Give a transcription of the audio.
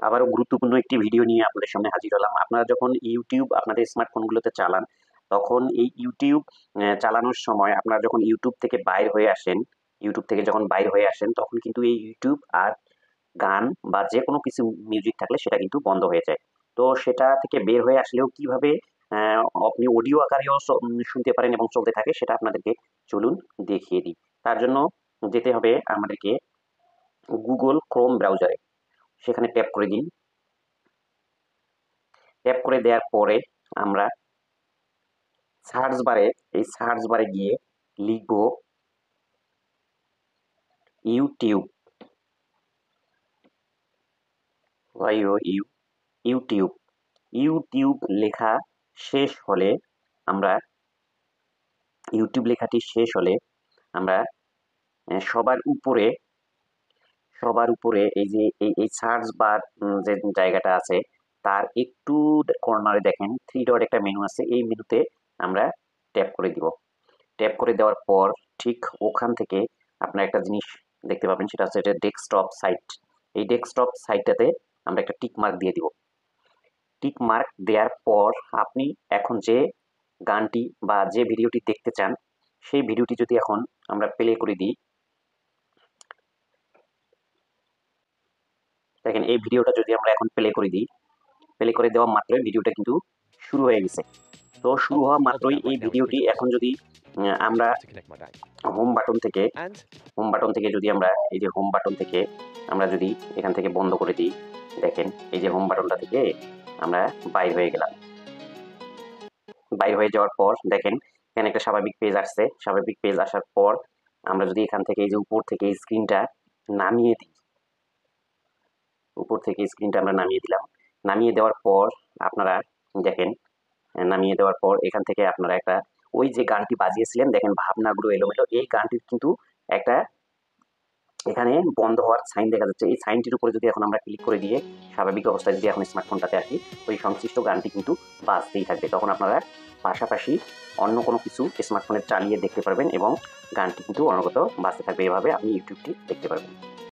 আবারও গুরুত্বপূর্ণ একটি ভিডিও নিয়ে আপনাদের সামনে হাজির হলাম। আপনারা যখন ইউটিউব আপনাদের স্মার্টফোনগুলোতে চালান, তখন এই ইউটিউব চালানোর সময় আপনারা যখন ইউটিউব থেকে বাইর হয়ে আসেন, তখন কিন্তু এই ইউটিউব আর গান বা যেকোনো কিছু মিউজিক থাকলে সেটা কিন্তু বন্ধ হয়ে যায়। তো সেটা থেকে বের হয়ে আসলেও কিভাবে অ্যা আপনি অডিও আকারেও শুনতে পারেন এবং চলতে থাকে সেটা আপনাদেরকে চলুন দেখিয়ে দিই। তার জন্য যেতে হবে আমাদেরকে Google Chrome ব্রাউজারে। সেখানে ট্যাপ করে দিন। ট্যাপ করে দেওয়ার পরে আমরা সার্চ বারে গিয়ে লিখব ইউটিউব। ইউটিউব। ইউটিউব লেখা শেষ হলে আমরা ইউটিউব লেখাটি শেষ হলে আমরা সবার উপরে এই যে এই সার্চ বার যে জায়গাটা আছে তার একটু কর্নারে দেখেন 3 ডট একটা মেনু আছে। এই মেনুতে আমরা ট্যাপ করে দিব। ট্যাপ করে দেওয়ার পর ঠিক ওখান থেকে আপনারা একটা জিনিস দেখতে পাবেন, সেটা হচ্ছে ডেস্কটপ সাইট। এই ডেস্কটপ সাইটটাতে আমরা একটা টিক মার্ক দিয়ে দিব। টিক মার্ক দেওয়ার পর আপনি এখন যে গানটি বা যে ভিডিওটি দেখতে চান সেই ভিডিওটি যদি এখন আমরা প্লে করে দিই, দেখেন এই ভিডিওটা যদি আমরা এখন প্লে করে দিই, প্লে করে দেওয়া মাত্রই ভিডিওটা কিন্তু শুরু হয়ে গেছে। তো শুরু হওয়া মাত্রই এই ভিডিওটি এখন যদি আমরা হোম বাটন থেকে যদি আমরা এই যে হোম বাটন থেকে আমরা যদি এখান থেকে বন্ধ করে দিই, দেখেন এই যে হোম বাটনটা থেকে আমরা বাইর হয়ে গেলাম। বাইর হয়ে যাওয়ার পর দেখেন এখানে একটা স্বাভাবিক পেজ আসছে। স্বাভাবিক পেজ আসার পর আমরা যদি এখান থেকে এই যে উপর থেকে এই স্ক্রিনটা নামিয়ে দিই, উপর থেকে স্ক্রিনটা আমরা নামিয়ে দিলাম। নামিয়ে দেওয়ার পর আপনারা দেখেন, নামিয়ে দেওয়ার পর এখান থেকে আপনারা একটা ওই যে গানটি বাজিয়েছিলেন দেখেন ভাবনাগুলো এলোমেলো, এই গানটির কিন্তু একটা এখানে বন্ধ হওয়ার সাইন দেখা যাচ্ছে। এই সাইনটির উপরে যদি এখন আমরা ক্লিক করে দিয়ে স্বাভাবিক অবস্থায় যদি এখন স্মার্টফোনটাতে আসি, ওই সংশ্লিষ্ট গানটি কিন্তু বাজতেই থাকবে। তখন আপনারা পাশাপাশি অন্য কোনো কিছু স্মার্টফোনে চালিয়ে দেখতে পারবেন এবং গানটি কিন্তু অনবরত বাজতে থাকবে। এভাবে আপনি ইউটিউবটি দেখতে পারবেন।